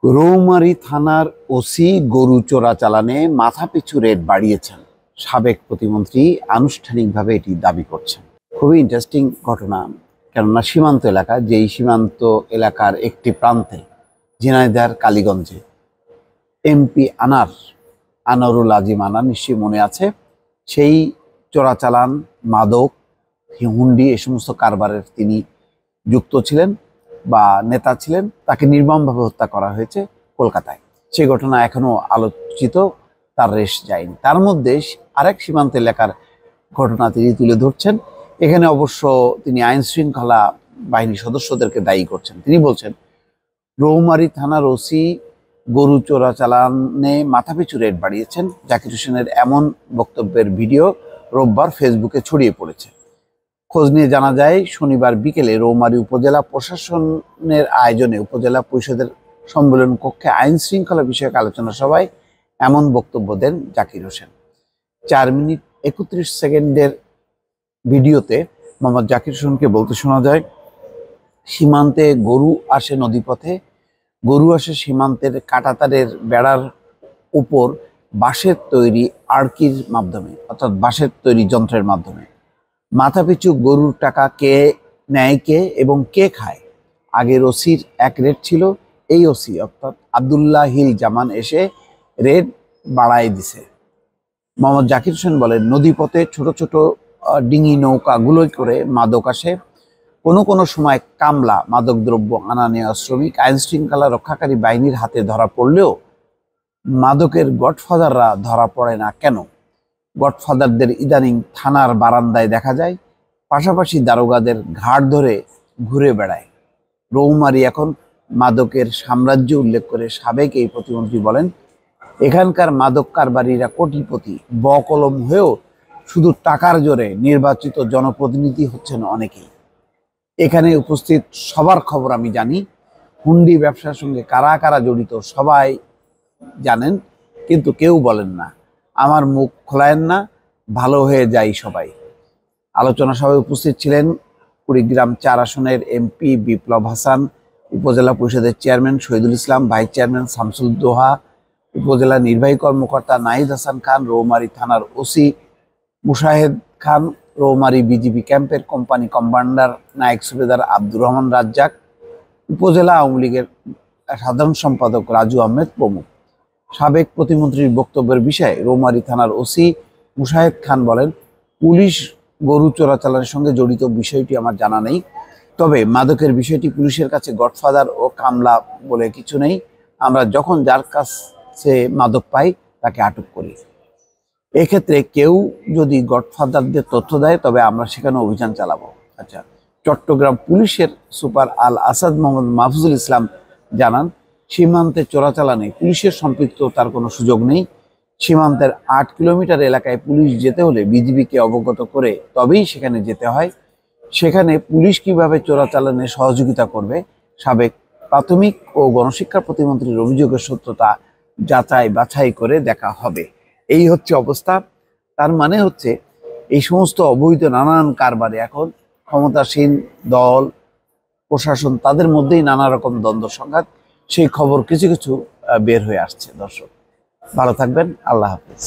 রৌমারী থানার ওসি গরু চোরাচালানে মাথাপিছু রেট বাড়িয়েছেন। সাবেক প্রতিমন্ত্রী আনুষ্ঠানিকভাবে এটি দাবি করছেন। খুবই ইন্টারেস্টিং ঘটনা, কেননা সীমান্ত এলাকা, যেই সীমান্ত এলাকার একটি প্রান্তে ঝিনাইদহের কালীগঞ্জে এমপি আনারুল আজিম আনার নিশ্চয়ই মনে আছে, সেই চোরাচালান, মাদক, হুন্ডি এ সমস্ত কারবারের তিনি যুক্ত ছিলেন বা নেতা ছিলেন। তাকে নির্মমভাবে হত্যা করা হয়েছে কলকাতায়। সেই ঘটনা এখনো আলোচিত, তার রেশ যায়নি। তার মধ্যে আরেক সীমান্ত এলাকার ঘটনা তিনি তুলে ধরছেন। এখানে অবশ্য তিনি আইন শৃঙ্খলা বাহিনী সদস্যদেরকে দায়ী করছেন। তিনি বলছেন, রৌমারী থানার ওসি গরু চোরাচালানে মাথাপিছু রেট বাড়িয়েছেন। জাকির হোসেনের এমন বক্তব্যের ভিডিও রোববার ফেসবুকে ছড়িয়ে পড়েছে। খোঁজ নিয়ে জানা যায়, শনিবার বিকেলে রৌমারী উপজেলা প্রশাসনের আয়োজনে উপজেলা পরিষদের সম্মেলন কক্ষে আইন শৃঙ্খলা বিষয়ক আলোচনা সভায় এমন বক্তব্য দেন জাকির হোসেন। 4 মিনিট 31 সেকেন্ডের ভিডিওতে মোহাম্মদ জাকির হোসেনকে বলতে শোনা যায়, সীমান্তে গরু আসে নদীপথে, গরু আসে সীমান্তের কাঁটাতারের বেড়ার উপর বাঁশের তৈরি আড়কির মাধ্যমে, অর্থাৎ বাঁশের তৈরি যন্ত্রের মাধ্যমে। মাথাপিছু গরুর টাকা কে নেয় কে এবং কে খায়? আগের ওসির এক রেট ছিল, এই ওসি অর্থাৎ আব্দুল্লাহ হিল জামান এসে রেট বাড়ায় দিছে। মোহাম্মদ জাকির হোসেন বলেন, নদীপথে ছোট ছোট ডিঙি নৌকাগুলোই করে মাদক আসে। কোনো সময় কামলা, মাদকদ্রব্য আনা নেওয়া শ্রমিক আইন শৃঙ্খলা রক্ষাকারী বাহিনীর হাতে ধরা পড়লেও মাদকের গডফাদাররা ধরা পড়ে না কেন? গডফাদারদের ইদানিং থানার বারান্দায় দেখা যায়, পাশাপাশি দারোগাদের ঘাড় ধরে ঘুরে বেড়ায়। রৌমারী এখন মাদকের সাম্রাজ্য উল্লেখ করে সাবেক এই প্রতিমন্ত্রী বলেন, এখানকার মাদক কারবারীরা কোটিপতি, বকলম হয়েও শুধু টাকার জোরে নির্বাচিত জনপ্রতিনিধি হচ্ছেন অনেকেই। এখানে উপস্থিত সবার খবর আমি জানি। হুন্ডি ব্যবসার সঙ্গে কারা কারা জড়িত সবাই জানেন, কিন্তু কেউ বলেন না। আমার মুখ খোলায়েন না, ভালো হয়ে যাই সবাই। আলোচনা সভায় উপস্থিত ছিলেন কুড়িগ্রাম 4 আসনের এমপি বিপ্লব হাসান, উপজেলা পরিষদের chairman Shahidul Islam, vice chairman Shamsul দোহা, উপজেলা নির্বাহী কর্মকর্তা নাহিদ হাসান খান, রৌমারী থানার ওসি মুশাহেদ খান, রৌমারী বিজিবি ক্যাম্পের কোম্পানি কমান্ডার নায়েক সুবেদার আব্দুর রহমান রাজ্জাক, উপজেলা আওয়ামী লীগের সাধারণ সম্পাদক রাজু আহমেদ প্রমুখ। সাবেক প্রতিমন্ত্রীর বক্তব্যের বিষয়ে রৌমারী থানার ওসি মুশাহেদ খান বলেন, পুলিশ গরু চোরাচালানের সঙ্গে জড়িত বিষয়টি আমার জানা নেই, তবে মাদকের বিষয়টি পুলিশের কাছে গডফাদার ও কামলা বলে কিছু নেই। আমরা যখন যার কাছে মাদক পাই তাকে আটক করি। এক্ষেত্রে কেউ যদি গডফাদারদের তথ্য দেয় তবে আমরা সেখানে অভিযান চালাবো। আচ্ছা, চট্টগ্রাম পুলিশের সুপার আল আসাদ মোহাম্মদ মাহফুজুল ইসলাম জানান, সীমান্তে চোরাচালানে পুলিশের সম্পৃক্ততার কোনো সুযোগ নেই। সীমান্তের 8 কিলোমিটার এলাকায় পুলিশ যেতে হলে বিজিবিকে অবগত করে তবেই সেখানে যেতে হয়। সেখানে পুলিশ কিভাবে চোরাচালানে সহযোগিতা করবে, সাবেক প্রাথমিক ও গণশিক্ষা প্রতিমন্ত্রীর অভিযোগের সত্যতা যাচাই বাছাই করে দেখা হবে। এই হচ্ছে অবস্থা। তার মানে হচ্ছে এই সমস্ত অবৈধ নানান কারবারে এখন ক্ষমতাসীন দল, প্রশাসন, তাদের মধ্যেই নানা রকম দ্বন্দ্ব সংঘাত, সেই খবর কিছু কিছু বের হয়ে আসছে। দর্শক ভালো থাকবেন, আল্লাহ হাফেজ।